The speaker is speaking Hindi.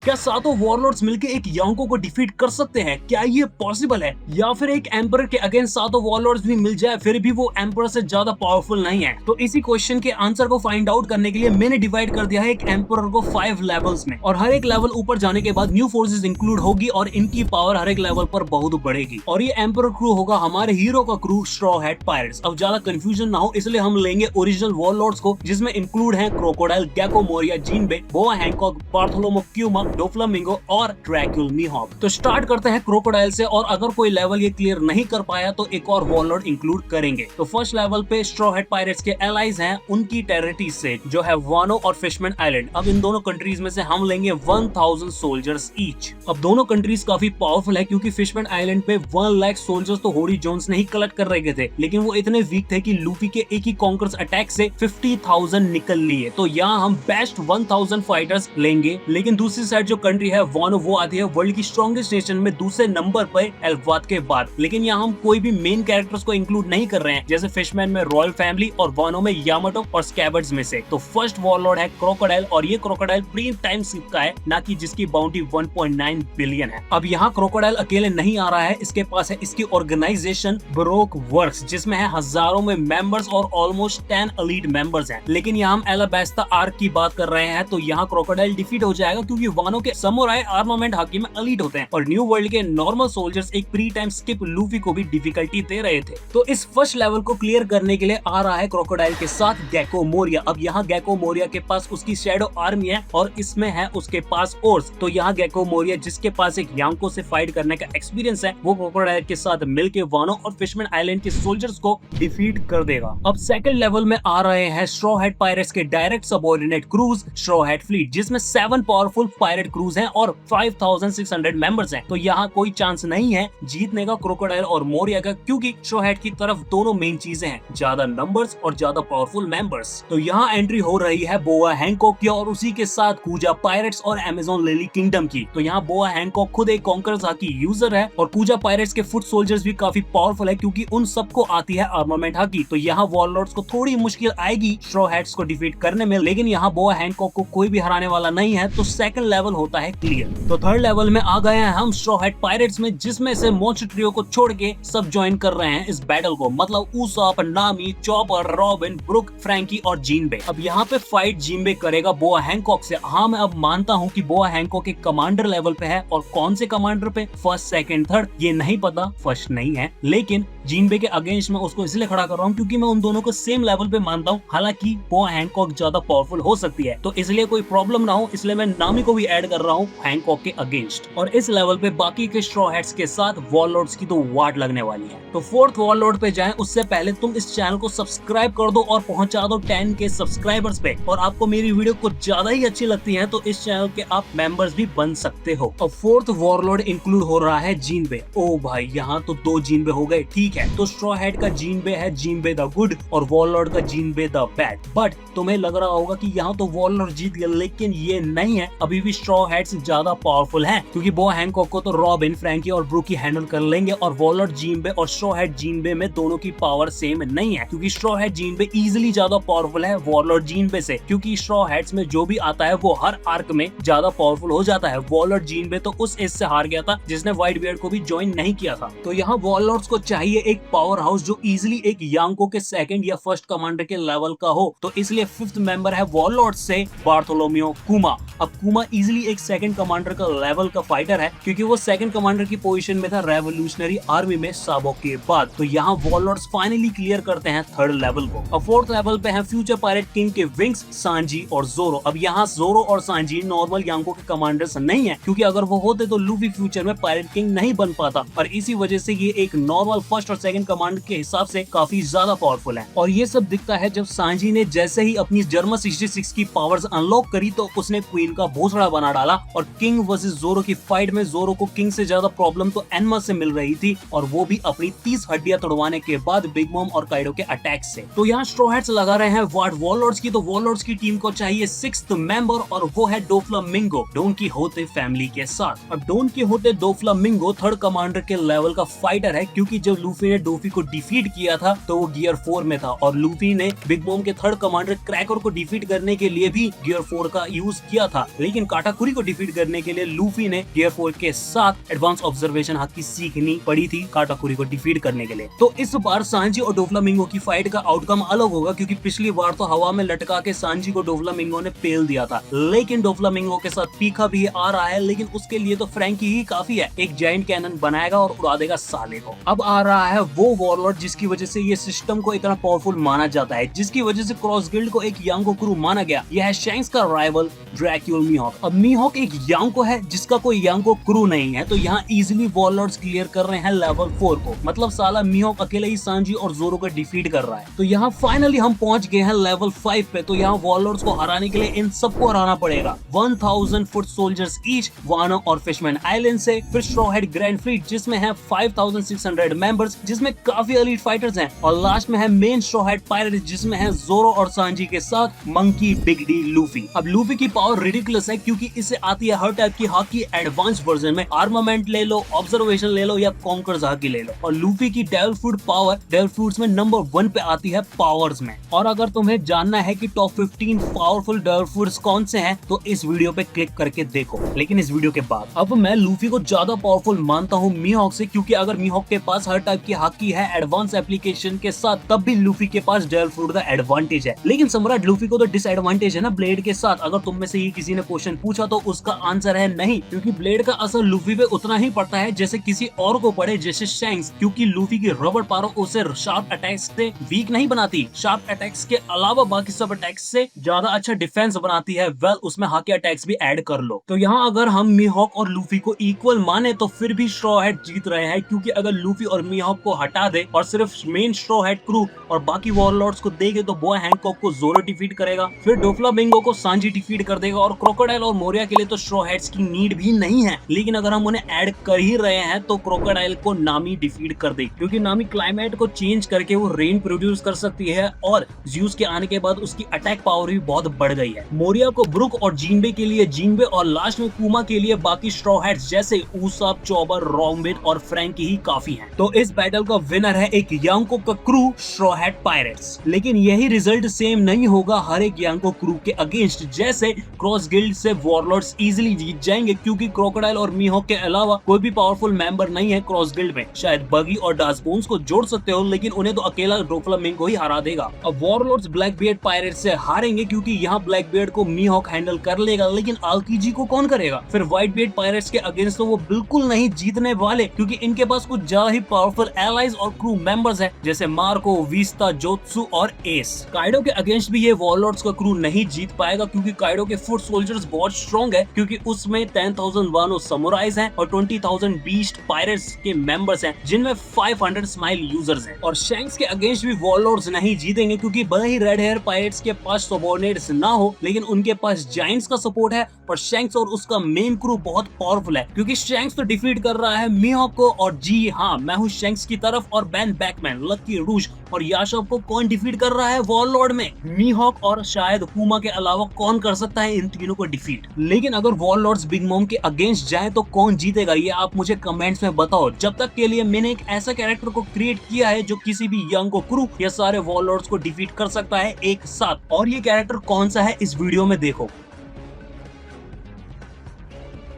क्या सातों वॉरलॉर्ड्स मिलकर एक यांको को डिफीट कर सकते हैं? क्या ये पॉसिबल है? या फिर एक एम्पर के अगेंस्ट सातों वॉरलॉर्ड्स भी मिल जाए फिर भी वो एम्पर से ज्यादा पावरफुल नहीं है? तो इसी क्वेश्चन के आंसर को फाइंड आउट करने के लिए मैंने डिवाइड कर दिया है एक एम्पर को 5 लेवल्स में, और हर एक लेवल ऊपर जाने के बाद न्यू फोर्सेस इंक्लूड होगी और इनकी पावर हर एक लेवल पर बहुत बढ़ेगी। और ये एम्पर क्रू होगा हमारे हीरो का क्रू स्ट्रॉ हैट पायरेट्स। अब ज्यादा कंफ्यूजन ना हो इसलिए हम लेंगे ओरिजिनल वॉरलॉर्ड्स को, जिसमें इंक्लूड है क्रोकोडाइल, गेको मोरिया, जिनबे, बोआ हैंकॉक, बार्थोलोमो क्यूमा, डोफ्लामिंगो और ड्रैक्यूल मीहॉक। तो स्टार्ट करते हैं क्रोकोडाइल से, और अगर कोई लेवल ये क्लियर नहीं कर पाया तो एक और वॉरलॉर्ड इंक्लूड करेंगे। तो फर्स्ट लेवल पे स्ट्रॉ हैट पायरेट्स के एलाइज हैं उनकी टेरिटरी से, जो है वानो और फिशमैन आइलैंड। अब इन दोनों कंट्रीज में से हम लेंगे 1000 सोल्जर्स ईच। अब दोनों कंट्रीज काफी पावरफुल है क्योंकि फिशमैन आइलैंड पे 1 लाख सोल्जर्स तो होडी जोन्स ने ही कलेक्ट कर रखे थे, लेकिन वो इतने वीक थे कि लूफी के एक ही कॉन्कर्स अटैक से 50,000 निकल लिए। तो यहाँ हम बेस्ट 1000 फाइटर्स लेंगे। लेकिन दूसरी साइड जो कंट्री है वानो, वो आती है वर्ल्ड की स्ट्रॉन्गेस्ट नेशन में दूसरे नंबर पर एल्फवात के बाद। लेकिन यहाँ हम कोई भी मेन कैरेक्टर्स को इंक्लूड नहीं कर रहे हैं, जैसे फिशमैन में रॉयल फैमिली और वानो में यामाटो और स्कैबर्ड्स में से। तो फर्स्ट वॉरलॉर्ड है क्रोकोडाइल, और ये क्रोकोडाइल प्री टाइम शिप का है, ना कि जिसकी बाउंटी 1.9 बिलियन है। अब यहाँ क्रोकोडाइल अकेले नहीं आ रहा है, इसके पास है इसकी ऑर्गेनाइजेशन ब्रोक वर्क्स, जिसमें है हजारों में मेंबर्स और ऑलमोस्ट 10 एलीट मेंबर्स हैं। लेकिन यहाँ हम एलाबेस्ता आर्क की बात कर रहे हैं, तो यहाँ क्रोकोडाइल डिफीट हो जाएगा क्योंकि वानो के समुराई आर्मामेंट हाकी में एलीट होते हैं, और न्यू वर्ल्ड के नॉर्मल सोल्जर्स एक प्री टाइम स्किप लूफी को भी डिफिकल्टी दे रहे थे। तो इस फर्स्ट लेवल को क्लियर करने के लिए आ रहा है क्रोकोडाइल के साथ गेको मोरिया। अब यहाँ गेको मोरिया के पास उसकी शैडो आर्मी है और इसमें है उसके पास ओर्स। तो यहाँ गेको मोरिया, जिसके पास एक यांको से फाइट करने का एक्सपीरियंस है, वो क्रोकोडाइल के साथ मिलकर वानो और फिशमैन आइलैंड के सोल्जर्स को डिफीट कर देगा। अब सेकंड लेवल में आ रहे हैं स्ट्रॉ हैट पायरेट्स के direct subordinate cruise straw hat fleet, जिसमें 7 पावरफुल पायरेट क्रूज हैं और 5600 मेंबर्स हैं। तो यहाँ कोई चांस नहीं है जीतने का क्रोकोडाइल और मोरिया का, क्योंकि स्ट्रॉ हैट की तरफ दोनों मेन चीजें हैं, ज्यादा नंबर्स और ज्यादा पावरफुल मेंबर्स। तो यहाँ एंट्री हो रही है बोआ हैंकॉक की और उसी के साथ कूजा पायरेट्स और अमेज़न लिली किंगडम की। तो यहाँ बोआ हैंकॉक खुद एक कॉन्करर्स हाकी यूजर है, और कूजा पायरेट्स के फुट सोल्जर्स भी काफी पावरफुल है क्योंकि उन सबको आती है आर्मामेंट हाकी। तो यहाँ वॉरलॉर्ड्स को थोड़ी मुश्किल आएगी स्ट्रॉ हैट्स को डिफीट करने में, लेकिन यहाँ बोआ हैंकॉक को कोई भी हराने वाला नहीं है। तो सेकंड लेवल होता है क्लियर। तो थर्ड लेवल में आ गए हैं हम स्ट्रॉ हैट पायरेट्स में, जिसमें से मोंस्टर ट्रियो को छोड़ के सब ज्वाइन कर रहे हैं इस बैटल को, मतलब उसाप, नामी, चॉपर, रॉबिन, ब्रुक, फ्रैंकी और जिनबे। अब यहाँ पे फाइट जिनबे करेगा बोआ हैंकॉक से। हाँ, मैं अब मानता हूँ कि बोआ हैंकॉक एक कमांडर लेवल पे है, और कौन से कमांडर पे, फर्स्ट, सेकंड, थर्ड, ये नहीं पता, फर्स्ट नहीं है। लेकिन जिनबे के अगेंस्ट में उसको इसलिए खड़ा कर रहा हूँ क्योंकि मैं उन दोनों को सेम लेवल पे मानता हूँ। हालांकि बोआ हैंकॉक ज्यादा पावरफुल हो सकती है, तो इसलिए कोई प्रॉब्लम ना हो, इसलिए मैं नामी को भी ऐड कर रहा हूँ हैंकॉक के अगेंस्ट। और इस लेवल पे बाकी के स्ट्रॉ हैट्स के साथ वॉरलॉर्ड्स की तो वाट लगने वाली है। तो फोर्थ वॉरलॉर्ड पे जाएं उससे पहले तुम इस चैनल को सब्सक्राइब कर दो और पहुंचा दो 10K सब्सक्राइबर्स पे। और आपको मेरी वीडियो कुछ ज्यादा ही अच्छी लगती है तो इस चैनल के आप मेंबर्स भी बन सकते हो। और फोर्थ वॉरलॉर्ड इंक्लूड हो रहा है जिनबे। ओ भाई, यहाँ तो 2 जिनबे हो गए, ठीक है। तो स्ट्रॉ हैट का जिनबे है जिनबे द गुड, और वॉरलॉर्ड का जिनबे द बैड। बट तुम्हें लग रहा होगा कि यहाँ तो वॉरलॉर्ड जीत गया, लेकिन ये नहीं है। अभी भी स्ट्रॉ हैट्स ज्यादा पावरफुल हैं, क्योंकि बोआ हैंकॉक को तो रॉबिन, फ्रैंकी और ब्रूकी हैंडल कर लेंगे, और वॉरलॉर्ड जिनबे और स्ट्रॉ हैट जिनबे में दोनों की पावर सेम नहीं है, क्योंकि स्ट्रॉ हैट जिनबे इजीली ज्यादा पावरफुल है वॉरलॉर्ड जिनबे से, क्योंकि स्ट्रॉ हैट्स में जो भी आता है वो हर आर्क में ज्यादा पावरफुल हो जाता है। वॉरलॉर्ड जिनबे तो उस एज से हार गया था जिसने व्हाइट बियर्ड को भी ज्वाइन नहीं किया था। तो यहाँ वॉरलॉर्ड्स को चाहिए एक पावर हाउस जो इजीली एक यांको के सेकंड या फर्स्ट कमांडर के लेवल का हो। तो इसलिए फिफ्थ मेंबर है वॉरलॉर्ड्स से बार्थोलोमियो कुमा। अब कुमा इजीली एक सेकंड कमांडर का लेवल का फाइटर है, क्योंकि वो सेकंड कमांडर की पोजीशन में था रेवोल्यूशनरी आर्मी में साबो के बाद। तो यहाँ वॉरलॉर्ड्स फाइनली क्लियर करते हैं थर्ड लेवल को। अब फोर्थ लेवल पे है फ्यूचर पायरेट किंग के विंग्स, सांजी और जोरो। अब यहाँ जोरो और सांजी नॉर्मल यांको के कमांडर्स नहीं है, क्योंकि अगर वो होते तो लूफी फ्यूचर में पायरेट किंग नहीं बन पाता, और इसी वजह से ये एक नॉर्मल फर्स्ट और सेकंड कमांडर के हिसाब से काफी ज्यादा पावरफुल है। और ये सब दिखता है जब सांजी ने जैसे ही अपनी जर्मन 66 की पावर्स अनलॉक करी तो उसने क्वीन का भोसड़ा बना डाला, और किंग वर्सेस जोरो की फाइट में जोरो को किंग से ज्यादा प्रॉब्लम तो एनमा से मिल रही थी, और वो भी अपनी 30 हड्डियां तोड़वाने के बाद बिग मॉम और काइडो के अटैक से। तो यहाँ स्ट्रॉ हैट्स लगा रहे हैं वार्ड वॉरलॉर्ड्स की। तो वॉरलॉर्ड्स की टीम को चाहिए 6th मेंबर, और वो है डोफ्लामिंगो, डोन कीहोते फैमिली के साथ। अब डोन कीहोते डोफ्लामिंगो थर्ड कमांडर के लेवल का फाइटर है, क्योंकि जब लूफी ने डोफी को डिफीट किया था तो वो गियर 4 में था, और लूफी ने बिग मॉम के थर्ड कमांडर क्रैकर को डिफीट करने के लिए भी गियर 4 का यूज किया था। लेकिन काटा काटाकुरी को डिफीट करने के लिए लूफी ने गियर 4 के साथ एडवांस ऑब्जर्वेशन हाकी सीखनी पड़ी थी काटाकुरी को डिफीट करने के लिए। तो इस बार सांजी और डोफ्लामिंगो की फाइट का आउटकम अलग होगा, क्योंकि पिछली बार तो हवा में लटका के सांजी को डोफ्लामिंगो ने पेल दिया था, लेकिन डोफ्लामिंगो के साथ पीका भी आ रहा है, लेकिन उसके लिए तो फ्रैंकी ही काफी है। एक जायंट कैनन बनाएगा और उड़ा देगा साले को। अब आ रहा है वो वॉरलॉर्ड जिसकी वजह से ये सिस्टम को इतना पावरफुल माना जाता है, जिसकी वजह से क्रॉस गिल्ड को एक यांको क्रू माना गया। यह है शैंक्स का राइवल ड्रैक्यूल मीहॉक। अब मीहॉक एक यांको है जिसका कोई यांको क्रू नहीं है, तो यहाँ इजिली वॉरलॉर्ड्स क्लियर कर रहे हैं लेवल 4 को। मतलब साला मीहॉक अकेले ही सांजी और जोरो को डिफीट कर रहा है। तो यहाँ फाइनली हम पहुंच गए हैं लेवल 5 पे। तो यहाँ वॉरलॉर्ड्स को हराने के लिए इन सबको हराना पड़ेगा। 1000 फुट सोल्जर्स ईच वानो और फिशमैन आइलैंड से, फिर स्ट्रॉ हेड ग्रैंड फ्लीट जिसमें है 5600 मेंबर्स, जिसमें काफी एलीट फाइटर्स हैं, और लास्ट में है मेन स्ट्रॉ हेड पायरेट जिसमें है जोरो और सांजी के साथ मंकी, बिग डी, लूफी। अब लूफी की पावर रिडिकुलस है क्योंकि इससे आती है हर टाइप की हाकी एडवांस वर्जन में। आर्मामेंट ले लो, ऑब्जर्वेशन ले लो या कॉन्कर्स हाकी ले लो। और लूफी की devil fruit power devil fruits में नंबर 1 पे आती है पावर्स में। और अगर तुम्हें जानना है कि टॉप 15 पावरफुल डेविल फ्रूट्स कौन से हैं, तो इस वीडियो पे क्लिक करके देखो। लेकिन इस वीडियो के बाद अब मैं लूफी को ज्यादा पावरफुल मानता हूँ मीहॉक से, क्योंकि अगर मीहॉक के पास हर टाइप की हाकी है एडवांस एप्लीकेशन के साथ, तब भी लूफी के पास डेविल फ्रूट का एडवांटेज है। लेकिन सम्राट लूफी को तो डिसएडवांटेज है ना ब्लेड के साथ। अगर तुम में से ही किसी ने क्वेश्चन पूछा तो उसका आंसर है नहीं, क्योंकि ब्लेड का असर लूफी पे उतना ही पड़ता है जैसे किसी और को पड़े, जैसे शैंक्स। क्योंकि लूफी की रबर पावर उसे शार्प अटैक्स से वीक नहीं बनाती, शार्प अटैक्स के अलावा बाकी सब अटैक्स से ज्यादा अच्छा डिफेंस बनाती है। वेल, उसमें हाकी अटैक्स भी ऐड कर लो। तो यहाँ अगर हम मीहॉक और लूफी को इक्वल माने तो फिर भी स्ट्रॉ हेड जीत रहे हैं, क्योंकि अगर लूफी और मीहॉक को हटा दे और सिर्फ मेन स्ट्रॉ हेड क्रू और बाकी वॉरलॉर्ड्स को देखे, तो बॉय हैंकॉक को जोरो डिफीट करेगा, फिर डोफ्लामिंगो को सांजी डिफीट कर देगा, और क्रोकोडाइल और मोरिया के लिए तो स्ट्रॉ हेड्स की नीड भी नहीं है। लेकिन अगर हम उन्हें ऐड कर ही रहे हैं तो क्रोकोडाइल को नामी डिफीट कर दे, क्योंकि नामी क्लाइमेट को चेंज करके वो रेन प्रोड्यूस कर सकती है, और ज़्यूस के आने के बाद उसकी अटैक पावर भी बहुत बढ़ गई है। मोरिया को ब्रुक और जिनबे के लिए जिनबे, और लास्ट में कुमा के लिए बाकी स्ट्रॉ हेड्स जैसे ऊसाप, चौबर, रॉम्बिट और फ्रैंकी ही काफी हैं। तो इस बैटल का विनर है एक यांको का क्रू, स्ट्रॉ हेड पायरेट्स। लेकिन यही रिजल्ट सेम नहीं होगा हर एक यांको क्रू के अगेंस्ट। जैसे क्रॉस गिल्ड से वॉरलॉर्ड्स इजीली जीत जाएंगे, क्योंकि क्रोकोडाइल और मीहॉक के अलावा कोई भी पावरफुल मेंबर नहीं है क्रॉस गिल्ड में। शायद बगी और डार्कबोन्स को जोड़ सकते हो, लेकिन उन्हें तो अकेला डोफ्लामिंगो ही हरा देगा। अब वॉरलॉर्ड्स ब्लैकबियर्ड पायरेट्स से हारेंगे, क्योंकि यहाँ ब्लैकबियर्ड को मीहॉक हैंडल कर लेगा, लेकिन आल्कीजी को कौन करेगा। फिर व्हाइटबियर्ड पायरेट्स के अगेंस्ट तो वो बिल्कुल नहीं जीतने वाले, क्योंकि इनके पास कुछ ज्यादा ही पावरफुल एलाइज और क्रू मेंबर्स हैं, जैसे मार्को, विस्ता, जोत्सु और एस। काइडो के अगेंस्ट भी ये वॉरलॉर्ड्स का क्रू नहीं जीत पाएगा, क्योंकि काइडो के फुट सोल्जर्स बहुत स्ट्रॉन्ग है, क्योंकि उसमें 10,000 वानो समुराइज हैं और 20,000 बीस्ट पायरेट्स के मेंबर्स हैं, जिनमें 500 स्माइल यूजर्स हैं। और शैंक्स के अगेंस्ट भी वॉरलॉर्ड्स नहीं जीतेंगे, क्योंकि भले ही रेड हेयर पायरेट्स के पास सबॉर्डिनेट्स ना हो, लेकिन उनके पास जायंट्स का सपोर्ट है, और शैंक्स और उसका मेन क्रू बहुत पावरफुल है, क्योंकि शैंक्स तो डिफीट कर रहा है मीहॉक को। और जी हाँ, मैं हूँ शैंक्स की तरफ, और बैन बैकमैन, लकी रूज और याशव को कौन डिफीट कर रहा है वॉरलॉर्ड में? मीहॉक और शायद हुमा के अलावा कौन कर सकता है इन तीनों को डिफीट? लेकिन अगर वॉरलॉर्ड्स बिग मॉम के अगेंस्ट जाए तो कौन जीतेगा, ये आप मुझे कमेंट्स में बताओ। जब तक के लिए मैंने एक ऐसा कैरेक्टर को क्रिएट किया है जो किसी भी यंग को क्रू या सारे वॉरलॉर्ड्स को डिफीट कर सकता है एक साथ, और ये कैरेक्टर कौन सा है इस वीडियो में देखो।